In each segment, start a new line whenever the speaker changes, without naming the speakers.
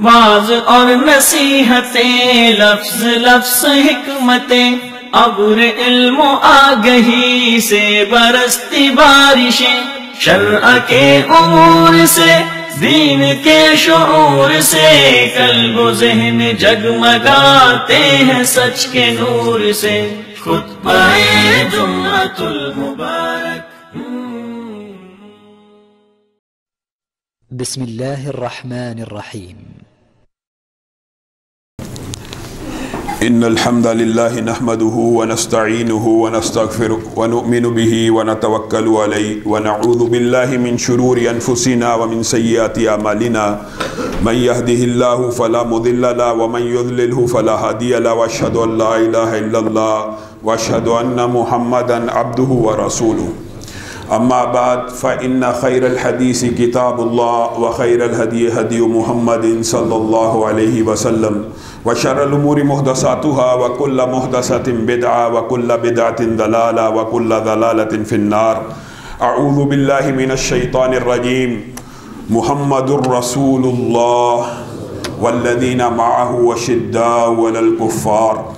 Was اور نصیحتیں، لفظ لفظ حکمتیں، ابر علم و آگہی سے برستی بارشیں، شرع کے امور سے، دین کے شعور سے، قلب و ذہن جگمگاتے ہیں سچ کے نور سے، خطبہ جمعۃ المبارک۔
بسم اللہ الرحمن الرحیم۔
ان الحمد للہ نحمده ونستعینه ونستغفره ونؤمن به ونتوکل علیہ ونعوذ باللہ من شرور انفسنا ومن سیئات اعمالنا، من يهده اللہ فلا مضل له ومن يضلله فلا هادی له، واشهد ان لا الہ الا اللہ واشهد ان محمدا عبده ورسوله۔ اما بعد فإن خیر الحدیث کتاب اللہ وخیر الہدی ہدی محمد صلی اللہ علیہ وسلم، وشر الامور محدثاتها وکل محدثۃ بدعہ وکل بدعۃ ضلالہ وکل ضلالۃ فی النار۔ اعوذ باللہ من الشیطان الرجیم۔ محمد الرسول اللہ والذین معہ اشداء علی الکفار۔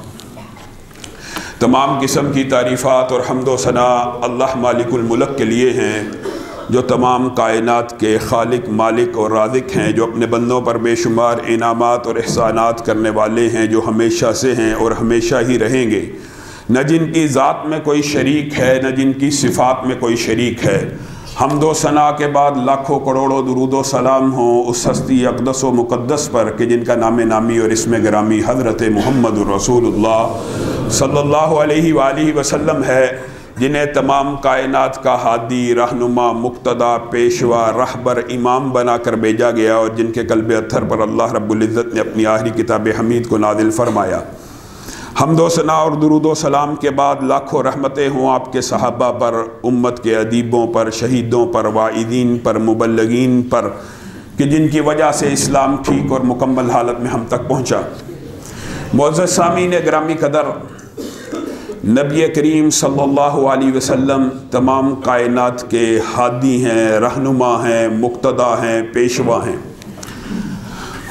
تمام قسم کی تعریفات اور حمد و ثنا اللہ مالک الملک کے لیے ہیں، جو تمام کائنات کے خالق، مالک اور رازق ہیں، جو اپنے بندوں پر بے شمار انعامات اور احسانات کرنے والے ہیں، جو ہمیشہ سے ہیں اور ہمیشہ ہی رہیں گے، نہ جن کی ذات میں کوئی شریک ہے، نہ جن کی صفات میں کوئی شریک ہے۔ حمد و ثنا کے بعد لاکھوں کروڑوں درود و سلام ہوں اس ہستی اقدس و مقدس پر کہ جن کا نام نامی اور اسم گرامی حضرت محمد الرسول اللہ صلی اللہ علیہ وآلہ وسلم ہے، جنہیں تمام کائنات کا ہادی، رہنما، مقتدا، پیشوا، رہبر، امام بنا کر بھیجا گیا، اور جن کے قلب اطہر پر اللہ رب العزت نے اپنی آخری کتاب حمید کو نازل فرمایا۔ حمد و ثنا اور درود و سلام کے بعد لاکھوں رحمتیں ہوں آپ کے صحابہ پر، امت کے ادیبوں پر، شہیدوں پر، واعظین پر، مبلغین پر، کہ جن کی وجہ سے اسلام ٹھیک اور مکمل حالت میں ہم تک پہنچا۔ معزز سامعین گرامی قدر، نبی کریم صلی اللہ علیہ وسلم تمام کائنات کے ہادی ہیں، رہنما ہیں، مقتدا ہیں، پیشوا ہیں،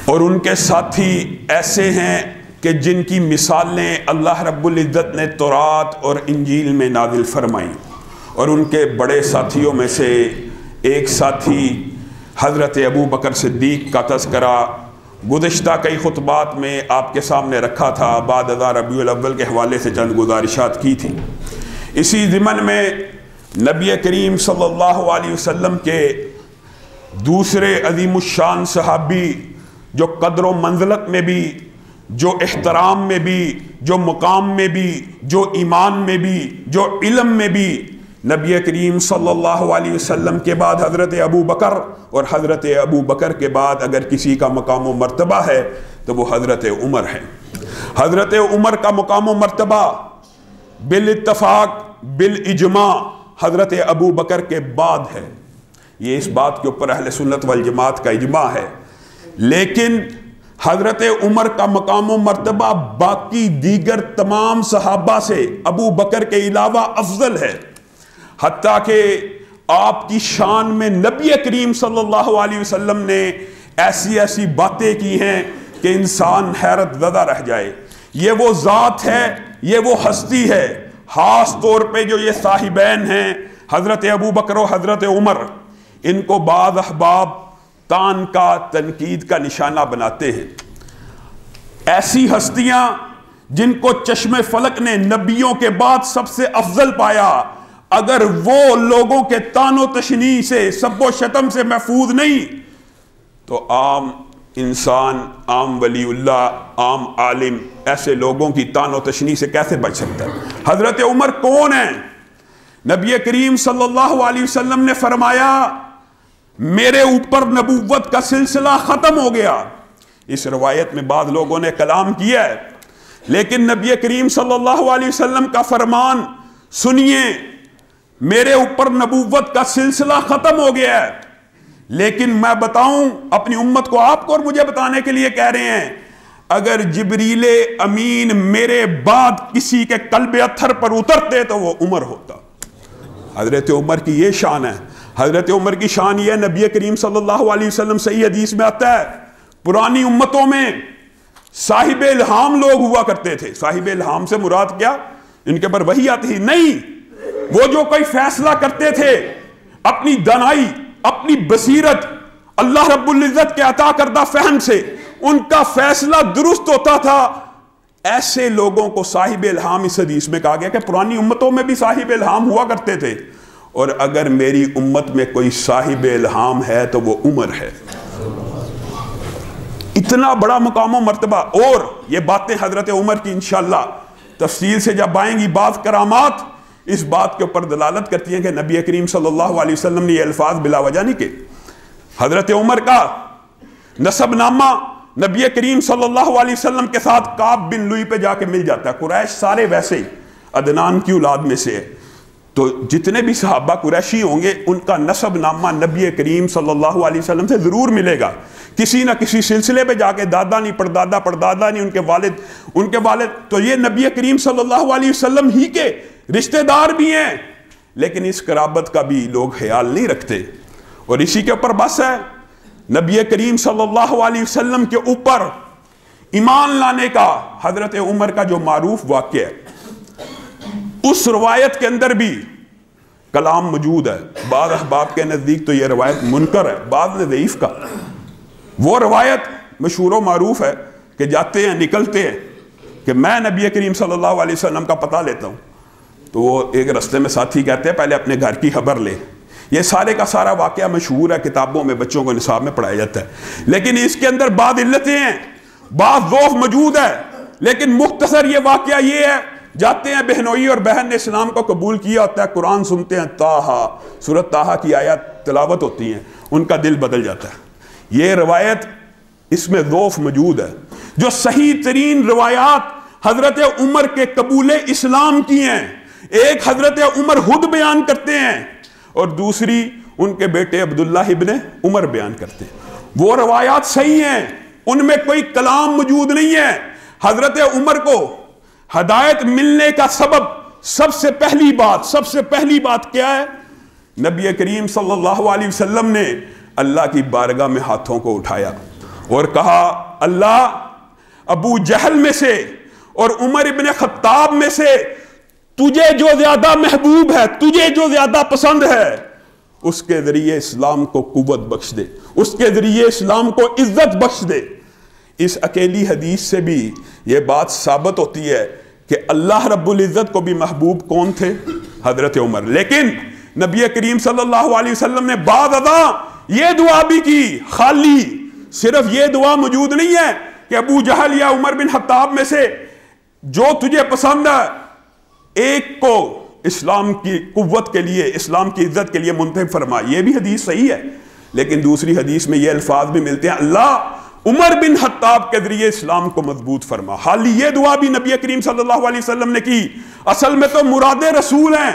اور ان کے ساتھی ایسے ہیں کہ جن کی مثالیں اللہ رب العزت نے تورات اور انجیل میں نازل فرمائیں، اور ان کے بڑے ساتھیوں میں سے ایک ساتھی حضرت ابو بکر صدیق کا تذکرہ گزشتہ کئی خطبات میں آپ کے سامنے رکھا تھا، بعد ازاں ربیع الاول کے حوالے سے چند گزارشات کی تھی۔ اسی ضمن میں نبی کریم صلی اللہ علیہ وسلم کے دوسرے عظیم الشان صحابی، جو قدر و منزلت میں بھی، جو احترام میں بھی، جو مقام میں بھی، جو ایمان میں بھی، جو علم میں بھی، نبی کریم صلی اللہ علیہ وسلم کے بعد حضرت ابو بکر، اور حضرت ابو بکر کے بعد اگر کسی کا مقام و مرتبہ ہے تو وہ حضرت عمر ہے۔ حضرت عمر کا مقام و مرتبہ بالاتفاق، بالاجماع حضرت ابو بکر کے بعد ہے۔ یہ اس بات کے اوپر اہل سنت والجماعت کا اجماع ہے، لیکن حضرت عمر کا مقام و مرتبہ باقی دیگر تمام صحابہ سے ابو بکر کے علاوہ افضل ہے، حتیٰ کہ آپ کی شان میں نبی کریم صلی اللہ علیہ وسلم نے ایسی ایسی باتیں کی ہیں کہ انسان حیرت زدہ رہ جائے۔ یہ وہ ذات ہے، یہ وہ ہستی ہے، خاص طور پہ جو یہ صاحبین ہیں حضرت ابو بکر و حضرت عمر، ان کو بعض احباب تان کا، تنقید کا نشانہ بناتے ہیں۔ ایسی ہستیاں جن کو چشم فلک نے نبیوں کے بعد سب سے افضل پایا، اگر وہ لوگوں کے تان و تشنیع سے، سب و شتم سے محفوظ نہیں تو عام انسان، عام ولی اللہ، عام عالم ایسے لوگوں کی تان و تشنیع سے کیسے بچ سکتا ہے؟ حضرت عمر کون ہیں؟ نبی کریم صلی اللہ علیہ وسلم نے فرمایا میرے اوپر نبوت کا سلسلہ ختم ہو گیا۔ اس روایت میں بعض لوگوں نے کلام کیا ہے، لیکن نبی کریم صلی اللہ علیہ وسلم کا فرمان سنیے، میرے اوپر نبوت کا سلسلہ ختم ہو گیا ہے، لیکن میں بتاؤں اپنی امت کو، آپ کو اور مجھے بتانے کے لیے کہہ رہے ہیں، اگر جبریل امین میرے بعد کسی کے قلب اطہر پر اترتے تو وہ عمر ہوتا۔ حضرت عمر کی یہ شان ہے۔ حضرت عمر کی شان یہ نبی کریم صلی اللہ علیہ وسلم صحیح حدیث میں آتا ہے، پرانی امتوں میں صاحب الہام لوگ ہوا کرتے تھے. صاحب الہام سے مراد کیا؟ ان کے پر وحی آتی ہی نہیں. وہ جو کوئی فیصلہ کرتے تھے اپنی دانائی، اپنی بصیرت، اللہ رب العزت کے عطا کردہ فہم سے ان کا فیصلہ درست ہوتا تھا. ایسے لوگوں کو صاحب الہام اس حدیث میں کہا گیا کہ پرانی امتوں میں بھی صاحب الہام ہوا کرتے تھے، اور اگر میری امت میں کوئی صاحب الہام ہے تو وہ عمر ہے. اتنا بڑا مقام و مرتبہ. اور یہ باتیں حضرت عمر کی انشاءاللہ تفصیل سے جب آئیں گی، بعض کرامات اس بات کے اوپر دلالت کرتی ہیں کہ نبی کریم صلی اللہ علیہ وسلم نے یہ الفاظ بلا وجہ نہیں کہ. حضرت عمر کا نسب نامہ نبی کریم صلی اللہ علیہ وسلم کے ساتھ کعب بن لوئی پہ جا کے مل جاتا ہے. قریش سارے ویسے ہی عدنان کی اولاد میں سے ہے، تو جتنے بھی صحابہ قریشی ہوں گے ان کا نسب نامہ نبی کریم صلی اللہ علیہ وسلم سے ضرور ملے گا. کسی نہ کسی سلسلے پہ جا کے، دادا نہیں، پردادا، پردادا نہیں، ان کے والد تو یہ نبی کریم صلی اللہ علیہ وسلم ہی کے رشتہ دار بھی ہیں. لیکن اس قرابت کا بھی لوگ خیال نہیں رکھتے، اور اسی کے اوپر بس ہے. نبی کریم صلی اللہ علیہ وسلم کے اوپر ایمان لانے کا حضرت عمر کا جو معروف واقعہ ہے، اس روایت کے اندر بھی کلام موجود ہے. بعض احباب کے نزدیک تو یہ روایت منکر ہے، بعض نے ضعیف کا. وہ روایت مشہور و معروف ہے کہ جاتے ہیں، نکلتے ہیں کہ میں نبی کریم صلی اللہ علیہ وسلم کا پتہ لیتا ہوں، تو وہ ایک رستے میں ساتھی کہتے ہیں پہلے اپنے گھر کی خبر لے. یہ سارے کا سارا واقعہ مشہور ہے، کتابوں میں بچوں کو نصاب میں پڑھایا جاتا ہے. لیکن اس کے اندر بعض علتیں ہیں، بعض ضعف موجود ہے. لیکن مختصر یہ واقعہ یہ ہے، جاتے ہیں بہنوئی اور بہن نے اسلام کو قبول کیا ہوتا ہے، قرآن سنتے ہیں، طٰہٰ، سورۃ طٰہٰ کی آیات تلاوت ہوتی ہیں، ان کا دل بدل جاتا ہے. یہ روایت اس میں ضعف موجود ہے. جو صحیح ترین روایات حضرت عمر کے قبول اسلام کی ہیں، ایک حضرت عمر خود بیان کرتے ہیں اور دوسری ان کے بیٹے عبداللہ ابن عمر بیان کرتے ہیں. وہ روایات صحیح ہیں، ان میں کوئی کلام موجود نہیں ہے. حضرت عمر کو ہدایت ملنے کا سبب سب سے پہلی بات کیا ہے؟ نبی کریم صلی اللہ علیہ وسلم نے اللہ کی بارگاہ میں ہاتھوں کو اٹھایا اور کہا، اللہ، ابو جہل میں سے اور عمر ابن خطاب میں سے تجھے جو زیادہ محبوب ہے، تجھے جو زیادہ پسند ہے، اس کے ذریعے اسلام کو قوت بخش دے، اس کے ذریعے اسلام کو عزت بخش دے. اس اکیلی حدیث سے بھی یہ بات ثابت ہوتی ہے کہ اللہ رب العزت کو بھی محبوب کون تھے؟ حضرت عمر. لیکن نبی کریم صلی اللہ علیہ وسلم نے بعد ازاں یہ دعا بھی کی. خالی صرف یہ دعا موجود نہیں ہے کہ ابو جہل یا عمر بن خطاب میں سے جو تجھے پسند ہے ایک کو اسلام کی قوت کے لیے، اسلام کی عزت کے لیے منتخب فرما. یہ بھی حدیث صحیح ہے. لیکن دوسری حدیث میں یہ الفاظ بھی ملتے ہیں، اللہ، عمر بن خطاب کے ذریعے اسلام کو مضبوط فرما. حالی یہ دعا بھی نبی کریم صلی اللہ علیہ وسلم نے کی. اصل میں تو مراد رسول ہیں،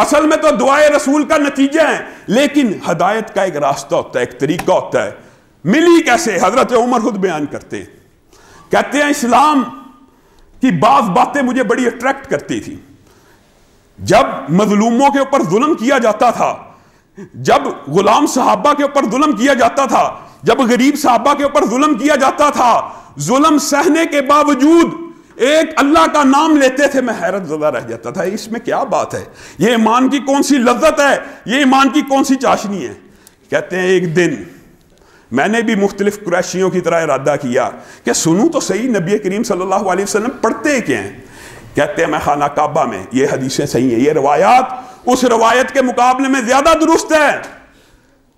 اصل میں تو دعائے رسول کا نتیجہ ہے. لیکن ہدایت کا ایک راستہ ہوتا ہے، ایک طریقہ ہوتا ہے. ملی کیسے؟ حضرت عمر خود بیان کرتے ہیں، کہتے ہیں اسلام کی بعض باتیں مجھے بڑی اٹریکٹ کرتی تھی. جب مظلوموں کے اوپر ظلم کیا جاتا تھا، جب غلام صحابہ کے اوپر ظلم کیا جاتا تھا، جب غریب صحابہ کے اوپر ظلم کیا جاتا تھا، ظلم سہنے کے باوجود ایک اللہ کا نام لیتے تھے، میں حیرت زدہ رہ جاتا تھا. اس میں کیا بات ہے؟ یہ ایمان کی کون سی لذت ہے؟ یہ ایمان کی کون سی چاشنی ہے؟ کہتے ہیں ایک دن میں نے بھی مختلف قریشیوں کی طرح ارادہ کیا کہ سنوں تو صحیح نبی کریم صلی اللہ علیہ وسلم پڑھتے کیا ہیں. کہتے ہیں میں خانہ کعبہ میں، یہ حدیثیں صحیح ہیں، یہ روایات اس روایت کے مقابلے میں زیادہ درست ہے.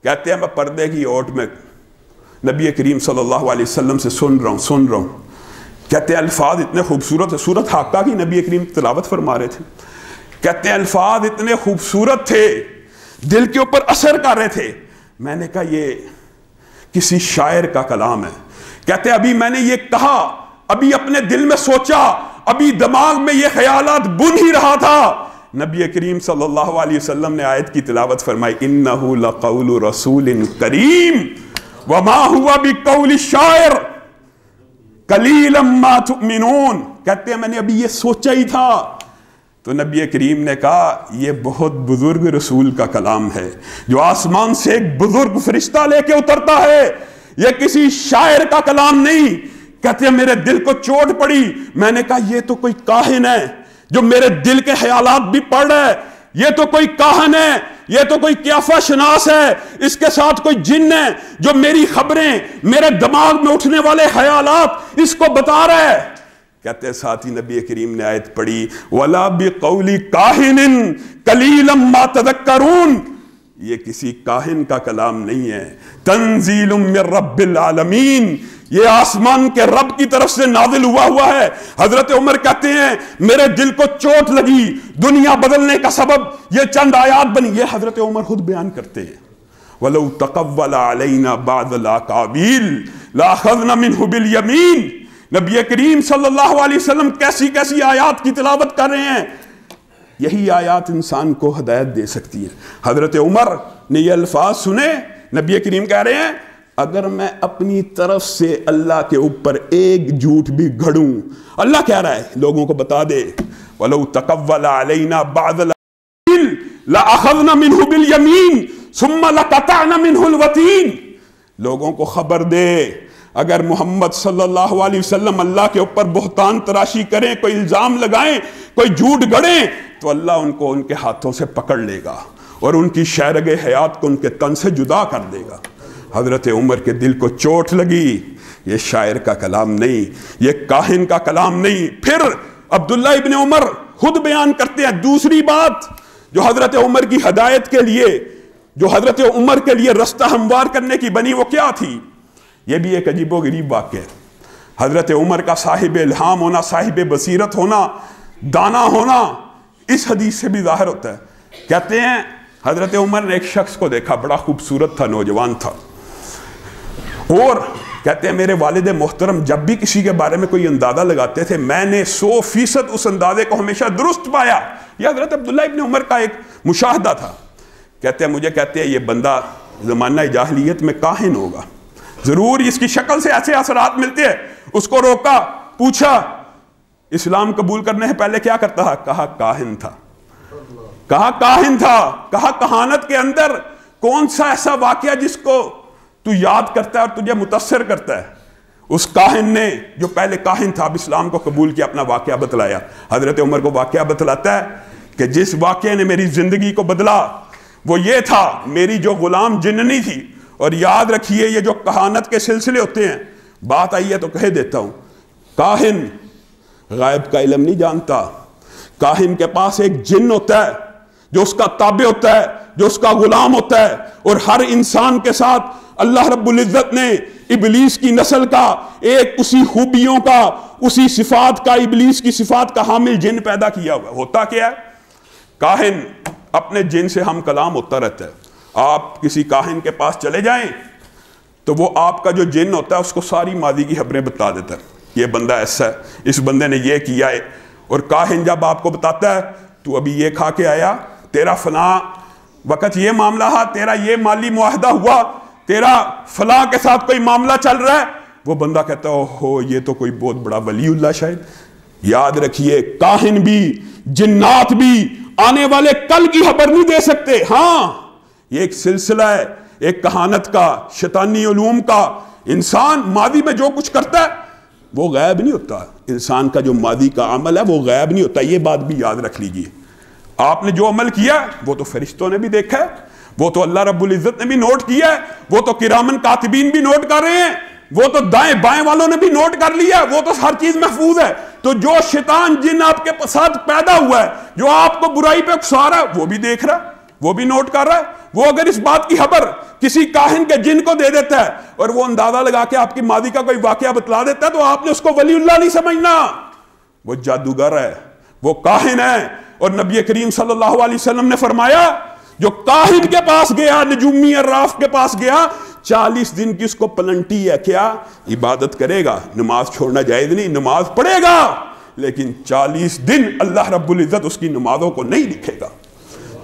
کہتے ہیں میں پردے کی اوٹ میں نبی کریم صلی اللہ علیہ وسلم سے سن رہا ہوں. کہتے ہیں الفاظ اتنے خوبصورت، سورۃ حاقہ کی نبی کریم تلاوت فرما رہے تھے. کہتے ہیں الفاظ اتنے خوبصورت تھے، دل کے اوپر اثر کر رہے تھے. میں نے کہا یہ کسی شاعر کا کلام ہے. کہتے ہیں ابھی میں نے یہ کہا، ابھی اپنے دل میں سوچا، ابھی دماغ میں یہ خیالات بن ہی رہا تھا، نبی کریم صلی اللہ علیہ وسلم نے آیت کی تلاوت فرمائی، انہ لقول رسول کریم وما ہوا بقول الشاعر قلیلا ما تؤمنون. کہتے ہیں میں نے ابھی یہ سوچا ہی تھا تو نبی کریم نے کہا یہ بہت بزرگ رسول کا کلام ہے، جو آسمان سے ایک بزرگ فرشتہ لے کے اترتا ہے، یہ کسی شاعر کا کلام نہیں. کہتے ہیں میرے دل کو چوٹ پڑی. میں نے کہا یہ تو کوئی کاہن ہے جو میرے دل کے خیالات بھی پڑھ رہا ہے. یہ تو کوئی کاہن ہے, یہ تو کوئی قیافہ شناس ہے, اس کے ساتھ کوئی جن ہے جو میری خبریں, میرے دماغ میں اٹھنے والے خیالات اس کو بتا رہا ہے. کہتے ہیں ساتھ ہی نبی کریم نے آیت پڑھی وَلَا بِقَوْلِ كَاهِنٍ قَلِيلًا مَا تَذَكَّرُونَ. یہ کسی کاہن کا کلام نہیں ہے, تنزیل من رب العالمین, یہ آسمان کے رب کی طرف سے نازل ہوا ہے. حضرت عمر کہتے ہیں میرے دل کو چوٹ لگی, دنیا بدلنے کا سبب یہ چند آیات بنی. یہ حضرت عمر خود بیان کرتے ہیں وَلَوْ تَقَوَّلَ عَلَيْنَا بَعْضَ الْأَقَاوِيلِ لَأَخَذْنَا مِنْهُ بِالْيَمِينِ. نبی کریم صلی اللہ علیہ وسلم کیسی کیسی آیات کی تلاوت کر رہے ہیں. یہی آیات انسان کو ہدایت دے سکتی ہیں. حضرت عمر نے یہ الفاظ سنے, نبی کریم کہہ رہے ہیں اگر میں اپنی طرف سے اللہ کے اوپر ایک جھوٹ بھی گھڑوں, اللہ کہہ رہا ہے لوگوں کو بتا دے وَلَوْ تَقَوَّلَ عَلَيْنَا بَعْضَ الْأَقَاوِيلِ لَأَخَذْنَا مِنْهُ بِالْيَمِينِ ثُمَّ لَقَطَعْنَا مِنْهُ الْوَتِينَ. لوگوں کو خبر دے اگر محمد صلی اللہ علیہ وسلم اللہ کے اوپر بہتان تراشی کریں, کوئی الزام لگائیں, کوئی جھوٹ گڑیں, تو اللہ ان کو ان کے ہاتھوں سے پکڑ لے گا اور ان کی شہرگ حیات کو ان کے تن سے جدا کر دے گا. حضرت عمر کے دل کو چوٹ لگی. یہ شاعر کا کلام نہیں, یہ کاہن کا کلام نہیں. پھر عبداللہ ابن عمر خود بیان کرتے ہیں دوسری بات جو حضرت عمر کی ہدایت کے لیے, جو حضرت عمر کے لیے رستہ ہموار کرنے کی بنی, وہ کیا تھی. یہ بھی ایک عجیب و غریب واقعہ ہے. حضرت عمر کا صاحب الہام ہونا, صاحب بصیرت ہونا, دانا ہونا, اس حدیث سے بھی ظاہر ہوتا ہے. کہتے ہیں حضرت عمر نے ایک شخص کو دیکھا, بڑا خوبصورت تھا, نوجوان تھا, اور کہتے ہیں میرے والد محترم جب بھی کسی کے بارے میں کوئی اندازہ لگاتے تھے میں نے 100% اس اندازے کو ہمیشہ درست پایا. یہ حضرت عبداللہ ابن عمر کا ایک مشاہدہ تھا. کہتے ہیں مجھے کہتے ہیں یہ بندہ زمانہ جاہلیت میں کاہن ہوگا, ضرور اس کی شکل سے ایسے اثرات ملتے ہیں. اس کو روکا, پوچھا اسلام قبول کرنے سے پہلے کیا کرتا تھا, کہا کاہن تھا. کہا کاہن تھا. کہا کہانت کے اندر کون سا ایسا واقعہ جس کو تو یاد کرتا ہے اور تجھے متاثر کرتا ہے. اس کاہن نے جو پہلے کاہن تھا اب اسلام کو قبول کیا, اپنا واقعہ بتلایا. حضرت عمر کو واقعہ بتلاتا ہے کہ جس واقعے نے میری زندگی کو بدلا وہ یہ تھا, میری جو غلام جننی تھی. اور یاد رکھیے یہ جو کہانت کے سلسلے ہوتے ہیں, بات آئی ہے تو کہہ دیتا ہوں, کاہن غائب کا علم نہیں جانتا. کاہن کے پاس ایک جن ہوتا ہے جو اس کا تابع ہوتا ہے, جو اس کا غلام ہوتا ہے. اور ہر انسان کے ساتھ اللہ رب العزت نے ابلیس کی نسل کا ایک اسی خوبیوں کا, اسی صفات کا, ابلیس کی صفات کا حامل جن پیدا کیا ہوا. ہوتا کیا ہے, کاہن اپنے جن سے ہم کلام ہوتا رہتا ہے. آپ کسی کاہن کے پاس چلے جائیں تو وہ آپ کا جو جن ہوتا ہے اس کو ساری ماضی کی خبریں بتا دیتا ہے. یہ بندہ ایسا ہے, اس بندے نے یہ کیا ہے. اور کاہن جب آپ کو بتاتا ہے تو ابھی یہ کھا کے آیا, تیرا فلاں وقت یہ معاملہ ہے, تیرا یہ مالی معاہدہ ہوا, تیرا فلاں کے ساتھ کوئی معاملہ چل رہا ہے, وہ بندہ کہتا ہے اوہو یہ تو کوئی بہت بڑا ولی اللہ شاید. یاد رکھیے کاہن بھی, جنات بھی آنے والے کل کی خبر نہیں دے سکتے. ہاں یہ ایک سلسلہ ہے, ایک کہانت کا, شیطانی علوم کا. انسان ماضی میں جو کچھ کرتا ہے وہ غائب نہیں ہوتا. انسان کا جو ماضی کا عمل ہے وہ غائب نہیں ہوتا. یہ بات بھی یاد رکھ لیجئے. آپ نے جو عمل کیا وہ تو فرشتوں نے بھی دیکھا ہے, وہ تو اللہ رب العزت نے بھی نوٹ کیا ہے, وہ تو کرامن کاتبین بھی نوٹ کر رہے ہیں, وہ تو دائیں بائیں والوں نے بھی نوٹ کر لیا, وہ تو ہر چیز محفوظ ہے. تو جو شیطان جن آپ کے ساتھ پیدا ہوا ہے, جو آپ کو برائی پہ اکسا رہا ہے, وہ بھی دیکھ رہا ہے, وہ بھی نوٹ کر رہا ہے. وہ اگر اس بات کی خبر کسی کاہن کے جن کو دے دیتا ہے اور وہ اندازہ لگا کے آپ کی ماضی کا کوئی واقعہ بتلا دیتا ہے تو آپ نے اس کو ولی اللہ نہیں سمجھنا, وہ جادوگر ہے, وہ کاہن ہے. اور نبی کریم صلی اللہ علیہ وسلم نے فرمایا جو کاہن کے پاس گیا, نجومی عراف کے پاس گیا, 40 دن کی اس کو پلنٹی ہے, کیا عبادت کرے گا, نماز چھوڑنا جائز نہیں, نماز پڑھے گا, لیکن 40 دن اللہ رب العزت اس کی نمازوں کو نہیں لکھے گا.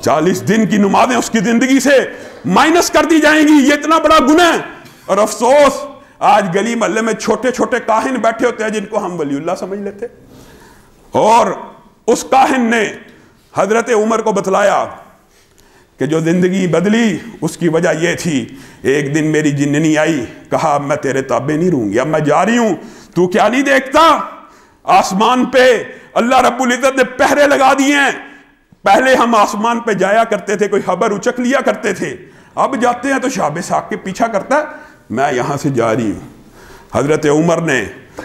40 دن کی نمازیں اس کی زندگی سے مائنس کر دی جائیں گی. یہ اتنا بڑا گناہ ہے. اور افسوس آج گلی محلے میں چھوٹے چھوٹے کاہن بیٹھے ہوتے ہیں جن کو ہم ولی اللہ سمجھ لیتے. اور اس کاہن نے حضرت عمر کو بتلایا کہ جو زندگی بدلی اس کی وجہ یہ تھی، ایک دن میری جننی آئی، کہا اب میں تیرے تابع نہیں رہوں گی، اب میں جا رہی ہوں، تو کیا نہیں دیکھتا آسمان پہ اللہ رب العزت نے پہرے لگا دیے ہیں۔ پہلے ہم آسمان پہ جایا کرتے تھے، کوئی خبر اچک لیا کرتے تھے، اب جاتے ہیں تو شہاب ساق کے پیچھا کرتا ہے، میں یہاں سے جا رہی ہوں۔ حضرت عمر نے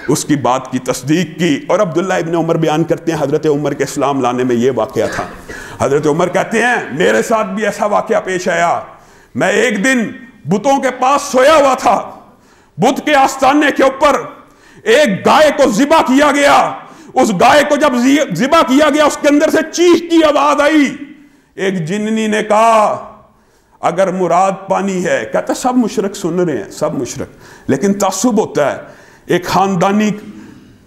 اس کی بات کی تصدیق کی، اور عبداللہ ابن عمر بیان کرتے ہیں حضرت عمر کے اسلام لانے میں یہ واقعہ تھا۔ حضرت عمر کہتے ہیں میرے ساتھ بھی ایسا واقعہ پیش آیا، میں ایک دن بتوں کے پاس سویا ہوا تھا، بت کے آستانے کے اوپر ایک گائے کو ذبح کیا گیا، اس گائے کو جب ذبح کیا گیا اس کے اندر سے چیخ کی آواز آئی، ایک جننی نے کہا اگر مراد پانی ہے، کہتا سب مشرک سن رہے ہیں، سب مشرک، لیکن تعصب ہوتا ہے، ایک خاندانی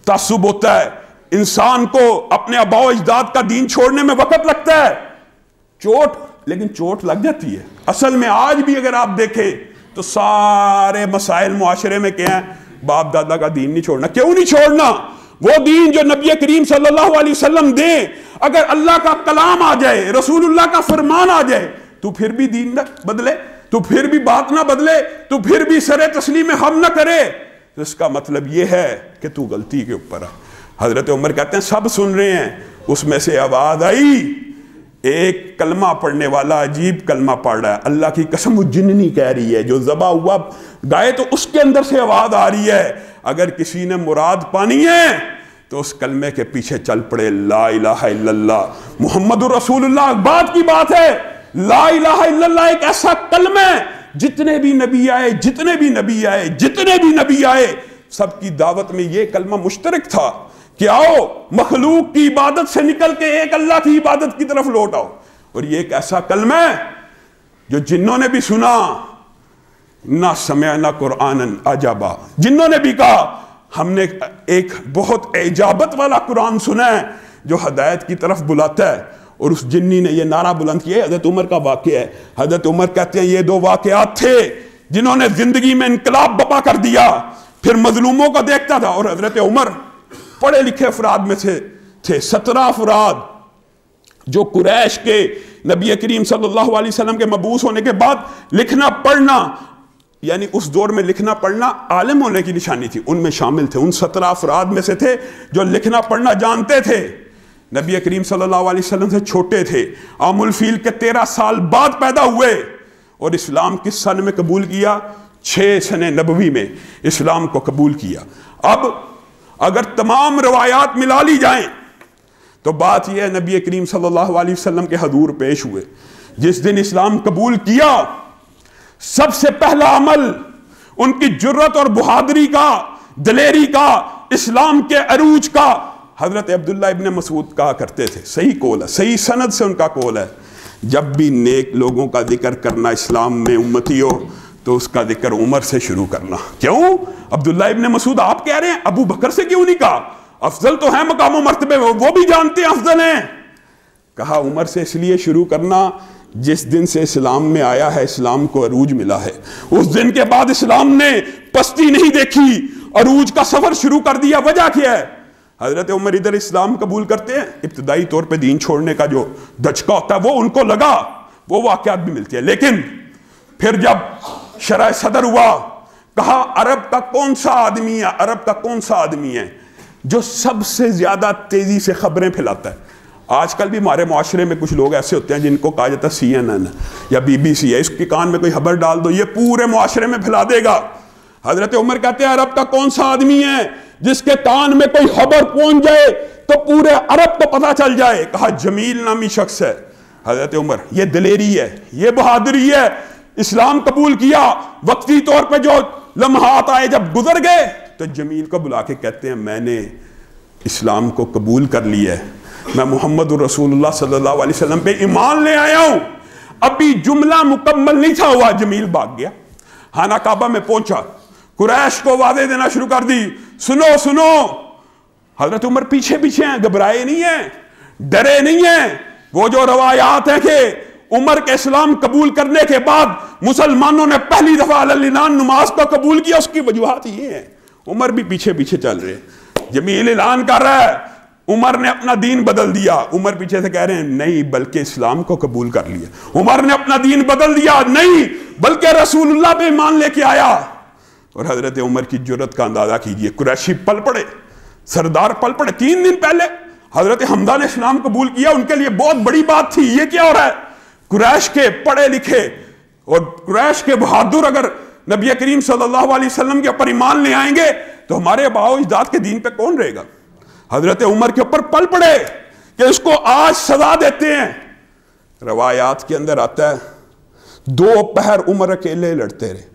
تعصب ہوتا ہے، انسان کو اپنے آباء و اجداد کا دین چھوڑنے میں وقت لگتا ہے، لیکن چوٹ لگ جاتی ہے۔ اصل میں آج بھی اگر آپ دیکھیں تو سارے مسائل معاشرے میں کیا ہیں، باپ دادا کا دین نہیں چھوڑنا۔ کیوں نہیں چھوڑنا؟ وہ دین جو نبی کریم صلی اللہ علیہ وسلم دے، اگر اللہ کا کلام آ جائے، رسول اللہ کا فرمان آ جائے، تو پھر بھی دین نہ بدلے، تو پھر بھی بات نہ بدلے، تو پھر بھی سر تسلیم ہم نہ کرے، تو اس کا مطلب یہ ہے کہ تو غلطی کے اوپر ہے۔ حضرت عمر کہتے ہیں سب سن رہے ہیں، اس میں سے آواز آئی، ایک کلمہ پڑھنے والا عجیب کلمہ پڑھ رہا ہے، اللہ کی قسم وہ جننی کہہ رہی ہے، جو ذبح ہوا گائے تو اس کے اندر سے آواز آ رہی ہے، اگر کسی نے مراد پانی ہے تو اس کلمے کے پیچھے چل پڑے، لا الہ الا اللہ محمد رسول اللہ۔ بات کی بات ہے، لا الہ الا اللہ ایک ایسا کلمہ ہے، جتنے بھی نبی آئے سب کی دعوت میں یہ کلمہ مشترک تھا کہ آؤ مخلوق کی عبادت سے نکل کے ایک اللہ کی عبادت کی طرف لوٹ آؤ۔ اور یہ ایک ایسا کلمہ ہے جو جنوں نے بھی سنا، نہ سمعنا قرآنا عجبا، جنوں نے بھی کہا ہم نے ایک بہت اعجابت والا قرآن سنا ہے جو ہدایت کی طرف بلاتا ہے۔ اور اس جنی نے یہ نعرہ بلند کیا، حضرت عمر کا واقعہ ہے۔ حضرت عمر کہتے ہیں یہ دو واقعات تھے جنہوں نے زندگی میں انقلاب بپا کر دیا، پھر مظلوموں کو دیکھتا تھا۔ اور حضرت عمر پڑھے لکھے افراد میں سے تھے، 17 افراد جو قریش کے نبی کریم صلی اللہ علیہ وسلم کے مبعوث ہونے کے بعد لکھنا پڑھنا، یعنی اس دور میں لکھنا پڑھنا عالم ہونے کی نشانی تھی، ان میں شامل تھے۔ ان 17 افراد میں سے تھے جو لکھنا پڑھنا جانتے تھے، نبی کریم صلی اللہ علیہ وسلم سے چھوٹے تھے، عام الفیل کے 13 سال بعد پیدا ہوئے، اور اسلام کس سن میں قبول کیا؟ 6 سن نبوی میں اسلام کو قبول کیا۔ اب اگر تمام روایات ملا لی جائیں تو بات یہ ہے نبی کریم صلی اللہ علیہ وسلم کے حضور پیش ہوئے، جس دن اسلام قبول کیا سب سے پہلا عمل ان کی جرت اور بہادری کا، دلیری کا، اسلام کے عروج کا، حضرت عبداللہ ابن مسعود کہا کرتے تھے، صحیح قول ہے، صحیح سند سے ان کا قول ہے، جب بھی نیک لوگوں کا ذکر کرنا اسلام میں امتی ہو تو اس کا ذکر عمر سے شروع کرنا۔ کیوں؟ عبداللہ ابن مسعود آپ کہہ رہے ہیں، ابو بکر سے کیوں نہیں کہا؟ افضل تو ہیں مقام و مرتبے، وہ بھی جانتے ہیں افضل ہیں۔ کہا عمر سے اس لیے شروع کرنا، جس دن سے اسلام میں آیا ہے اسلام کو عروج ملا ہے، اس دن کے بعد اسلام نے پستی نہیں دیکھی، عروج کا سفر شروع کر دیا۔ وجہ کیا ہے؟ حضرت عمر ادھر اسلام قبول کرتے ہیں، ابتدائی طور پہ دین چھوڑنے کا جو دھچکا ہوتا ہے وہ ان کو لگا، وہ واقعات بھی ملتی ہے، لیکن پھر جب شرح صدر ہوا، کہا عرب کا کون سا آدمی ہے جو سب سے زیادہ تیزی سے خبریں پھیلاتا ہے؟ آج کل بھی ہمارے معاشرے میں کچھ لوگ ایسے ہوتے ہیں جن کو کہا جاتا ہے CNN یا BBC ہے، اس کے کان میں کوئی خبر ڈال دو یہ پورے معاشرے میں پھیلا دے گا۔ حضرت عمر کہتے ہیں عرب کا کون سا آدمی ہے جس کے کان میں کوئی خبر پہنچ جائے تو پورے عرب کو پتہ چل جائے؟ کہا جمیل نامی شخص ہے۔ حضرت عمر، یہ دلیری ہے، یہ بہادری ہے، اسلام قبول کیا، وقتی طور پہ جو لمحات آئے جب گزر گئے تو جمیل کو بلا کے کہتے ہیں میں نے اسلام کو قبول کر لیا ہے، میں محمد رسول اللہ صلی اللہ علیہ وسلم پہ ایمان لے آیا ہوں۔ ابھی جملہ مکمل نہیں تھا ہوا، جمیل بھاگ گیا، خانہ کعبہ میں پہنچا، قریش کو وعدے دینا شروع کر دی، سنو سنو۔ حضرت عمر پیچھے پیچھے ہیں، گھبرائے نہیں ہیں، ڈرے نہیں ہیں۔ وہ جو روایات ہیں کہ عمر کے اسلام قبول کرنے کے بعد مسلمانوں نے پہلی دفعہ علی العنان نماز کو قبول کیا، اس کی وجوہات یہ ہیں۔ عمر بھی پیچھے پیچھے چل رہے ہیں، جمیل اعلان کر رہا ہے عمر نے اپنا دین بدل دیا. عمر پیچھے سے کہہ رہے ہیں نہیں بلکہ اسلام کو قبول کر لیا. عمر نے اپنا دین بدل دیا, نہیں بلکہ رسول اللہ پہ ایمان لے کے آیا. اور حضرت عمر کی جرت کا اندازہ کیجئے, قریشی پل پڑے, سردار پل پڑے. 3 دن پہلے حضرت حمزہ نے اسلام قبول کیا, ان کے لیے بہت بڑی بات تھی. یہ کیا ہو رہا ہے؟ قریش کے پڑھے لکھے اور قریش کے بہادر اگر نبی کریم صلی اللہ علیہ وسلم کے اوپر ایمان لے آئیں گے تو ہمارے آباء و اجداد کے دین پہ کون رہے گا؟ حضرت عمر کے اوپر پل پڑے کہ اس کو آج سزا دیتے ہیں. روایات کے اندر آتا ہے 2 پہر عمر اکیلے لڑتے رہے.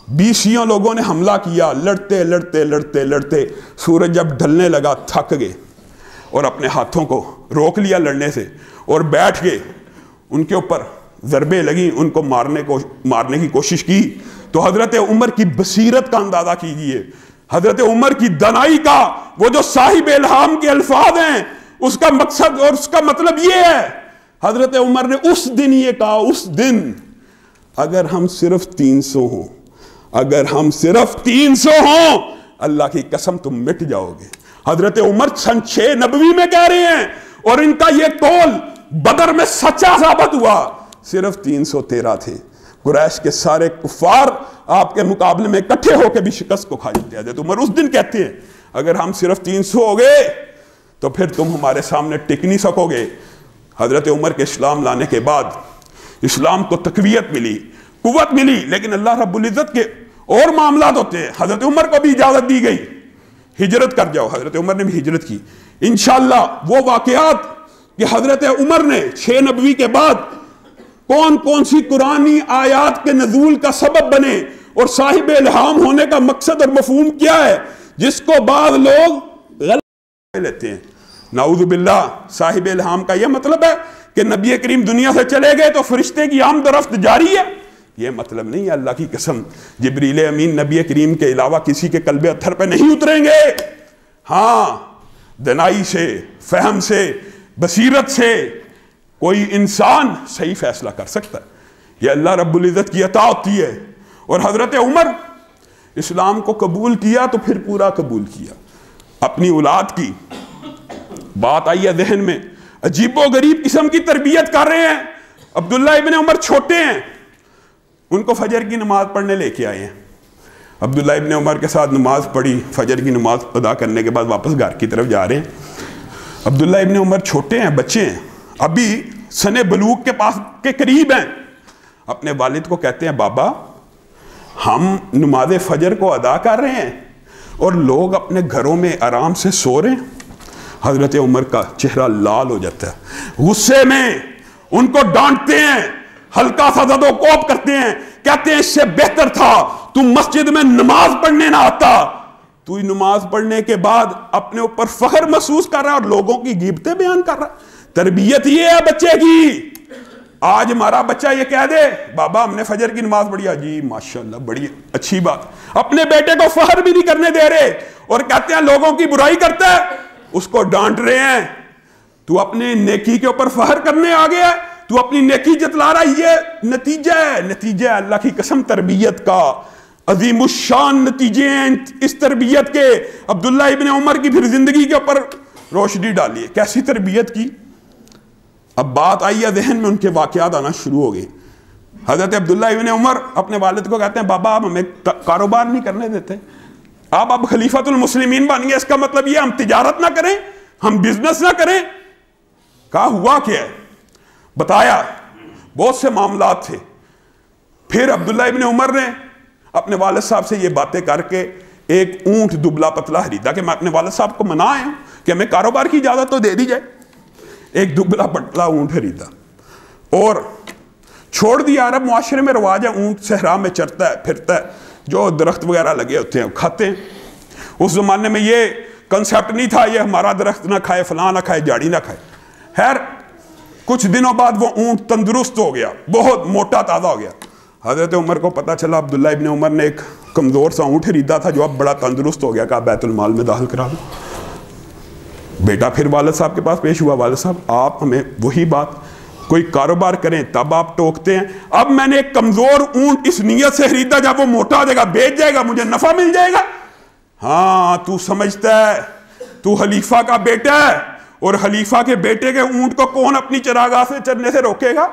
20 لوگوں نے حملہ کیا, لڑتے لڑتے لڑتے لڑتے سورج جب ڈھلنے لگا تھک گئے اور اپنے ہاتھوں کو روک لیا لڑنے سے اور بیٹھ گئے. ان کے اوپر ضربیں لگیں, ان کو مارنے کی کوشش کی. تو حضرت عمر کی بصیرت کا اندازہ کیجئے, حضرت عمر کی دانائی کا. وہ جو صاحب الہام کے الفاظ ہیں اس کا مقصد اور اس کا مطلب یہ ہے, حضرت عمر نے اس دن یہ کہا, اس دن اگر ہم صرف 300 ہوں, اگر ہم صرف 300 ہوں, اللہ کی قسم تم مٹ جاؤ گے. حضرت عمر سن 6 نبوی میں کہہ رہے ہیں اور ان کا یہ قول بدر میں سچا ثابت ہوا. صرف 313 تھے. قریش کے سارے کفار آپ کے مقابلے میں اکٹھے ہو کے بھی شکست کو کھا جاتے. حضرت عمر اس دن کہتے ہیں اگر ہم صرف 300 ہو گئے تو پھر تم ہمارے سامنے ٹک نہیں سکو گے. حضرت عمر کے اسلام لانے کے بعد اسلام کو تقویت ملی, قوت ملی, لیکن اللہ رب العزت کے اور معاملات ہوتے ہیں. حضرت عمر کو بھی اجازت دی گئی ہجرت کر جاؤ. حضرت عمر نے بھی ہجرت کی. انشاءاللہ وہ واقعات کہ حضرت عمر نے 6 نبوی کے بعد کون کون سی قرآنی آیات کے نزول کا سبب بنے اور صاحب الہام ہونے کا مقصد اور مفہوم کیا ہے, جس کو بعض لوگ غلط لیتے ہیں. نعوذ باللہ. صاحب الہام کا یہ مطلب ہے کہ نبی کریم دنیا سے چلے گئے تو فرشتے کی آمد و رفت جاری ہے. یہ مطلب نہیں ہے. اللہ کی قسم جبریل امین نبی کریم کے علاوہ کسی کے قلب اتھر پہ نہیں اتریں گے. ہاں, دنائی سے, فہم سے, بصیرت سے کوئی انسان صحیح فیصلہ کر سکتا ہے. یہ اللہ رب العزت کی عطا ہوتی ہے. اور حضرت عمر اسلام کو قبول کیا تو پھر پورا قبول کیا. اپنی اولاد کی بات آئی ہے ذہن میں, عجیب و غریب قسم کی تربیت کر رہے ہیں. عبداللہ ابن عمر چھوٹے ہیں, ان کو فجر کی نماز پڑھنے لے کے آئے ہیں. عبداللہ ابن عمر کے ساتھ نماز پڑھی, فجر کی نماز ادا کرنے کے بعد واپس گھر کی طرف جا رہے ہیں. عبداللہ ابن عمر چھوٹے ہیں, بچے ہیں, ابھی سن بلوغ کے پاس کے قریب ہیں. اپنے والد کو کہتے ہیں بابا ہم نماز فجر کو ادا کر رہے ہیں اور لوگ اپنے گھروں میں آرام سے سو رہے ہیں. حضرت عمر کا چہرہ لال ہو جاتا ہے, غصے میں ان کو ڈانٹتے ہیں, ہلکا سا زد و کوب کرتے ہیں, کہتے ہیں اس سے بہتر تھا تم مسجد میں نماز پڑھنے نہ آتا. تو نماز پڑھنے کے بعد اپنے اوپر فخر محسوس کر رہا ہے اور لوگوں کی غیبتیں بیان کر رہا ہے. تربیت یہ ہے بچے کی. آج ہمارا بچہ یہ کہہ دے بابا ہم نے فجر کی نماز پڑھی, جی ماشاءاللہ بڑی اچھی بات. اپنے بیٹے کو فخر بھی نہیں کرنے دے رہے اور کہتے ہیں لوگوں کی برائی کرتا ہے, اس کو ڈانٹ رہے ہیں. تو اپنے نیکی کے اوپر فخر کرنے آ گیا, تو اپنی نیکی جتلا رہا. یہ نتیجہ ہے, نتیجہ ہے اللہ کی قسم تربیت کا. عظیم الشان نتیجے ہیں اس تربیت کے. عبداللہ ابن عمر کی پھر زندگی کے اوپر روشنی ڈالیے, کیسی تربیت کی. اب بات آئی ہے ذہن میں, ان کے واقعات آنا شروع ہو گئے. حضرت عبداللہ ابن عمر اپنے والد کو کہتے ہیں بابا آپ ہمیں کاروبار نہیں کرنے دیتے, آپ اب خلیفۃ المسلمین بن گئے, اس کا مطلب یہ ہم تجارت نہ کریں, ہم بزنس نہ کریں. کہا ہوا کیا ہے, بتایا بہت سے معاملات تھے. پھر عبداللہ ابن عمر نے اپنے والد صاحب سے یہ باتیں کر کے ایک اونٹ دبلا پتلا خریدا کہ میں اپنے والد صاحب کو منایا ہوں کہ ہمیں کاروبار کی اجازت تو دے دی جائے. ایک دبلا پتلا اونٹ خریدا اور چھوڑ دیا. عرب معاشرے میں رواج ہے اونٹ صحرا میں چرتا ہے, پھرتا ہے, جو درخت وغیرہ لگے ہوتے ہیں کھاتے ہیں. اس زمانے میں یہ کنسیپٹ نہیں تھا یہ ہمارا درخت نہ کھائے, فلاں نہ کھائے, جاڑی نہ کھائے. خیر کچھ دنوں بعد وہ اونٹ تندرست ہو گیا, بہت موٹا تازہ ہو گیا. حضرت عمر کو پتا چلا عبداللہ ابن عمر نے ایک کمزور سا اونٹ خریدا تھا جو اب بڑا تندرست ہو گیا. کہا بیت المال میں داخل کرا دو. بیٹا پھر والد صاحب کے پاس پیش ہوا, والد صاحب آپ ہمیں وہی بات کوئی کاروبار کریں تب آپ ٹوکتے ہیں. اب میں نے ایک کمزور اونٹ اس نیت سے خریدا جب وہ موٹا ہو جائے گا بیچ جائے گا مجھے نفع مل جائے گا. ہاں تو سمجھتا ہے تو خلیفہ کا بیٹا ہے, اور خلیفہ کے بیٹے کے اونٹ کو کون اپنی چراگاہ سے چرنے سے روکے گا؟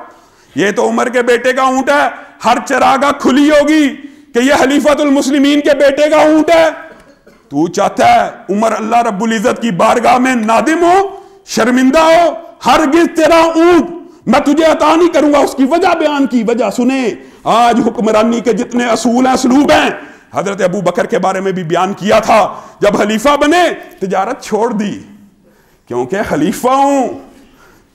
یہ تو عمر کے بیٹے کا اونٹ ہے، ہر چراگاہ کھلی ہوگی کہ یہ خلیفۃ المسلمین کے بیٹے کا اونٹ ہے۔ تو چاہتا ہے عمر اللہ رب العزت کی بارگاہ میں نادم ہو، شرمندہ ہو؟ ہرگز تیرا اونٹ میں تجھے عطا نہیں کروں گا۔ اس کی وجہ بیان کی، وجہ سنیں۔ آج حکمرانی کے جتنے اصول ہیں، اسلوب ہیں، حضرت ابو بکر کے بارے میں بھی بیان کیا تھا، جب خلیفہ بنے تجارت چھوڑ دی، کیونکہ خلیفہ ہوں،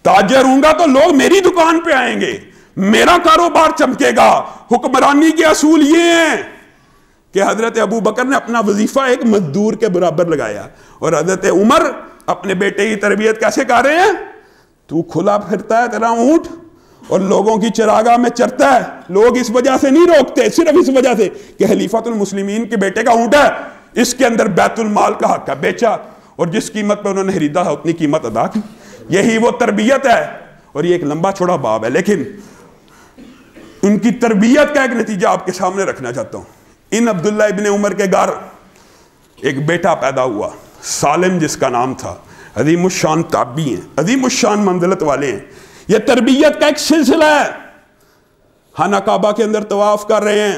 تاجر ہوں گا تو لوگ میری دکان پہ آئیں گے، میرا کاروبار چمکے گا۔ حکمرانی کے اصول یہ ہیں کہ حضرت ابو بکر نے اپنا وظیفہ ایک مزدور کے برابر لگایا، اور حضرت عمر اپنے بیٹے کی تربیت کیسے کر رہے ہیں؟ تو کھلا پھرتا ہے تیرا اونٹ اور لوگوں کی چراگاہ میں چرتا ہے، لوگ اس وجہ سے نہیں روکتے، صرف اس وجہ سے کہ خلیفۃ المسلمین کے بیٹے کا اونٹ ہے، اس کے اندر بیت المال کا حق ہے، بیچا اور جس قیمت پہ انہوں نے خریدا تھا اتنی قیمت ادا کی۔ یہی وہ تربیت ہے، اور یہ ایک لمبا چوڑا باب ہے، لیکن ان کی تربیت کا ایک نتیجہ آپ کے سامنے رکھنا چاہتا ہوں۔ ان عبداللہ ابن عمر کے گھر ایک بیٹا پیدا ہوا، سالم جس کا نام تھا، عظیم الشان تابعی ہیں، عظیم الشان منزلت والے ہیں۔ یہ تربیت کا ایک سلسلہ ہے۔ خانہ کعبہ کے اندر طواف کر رہے ہیں،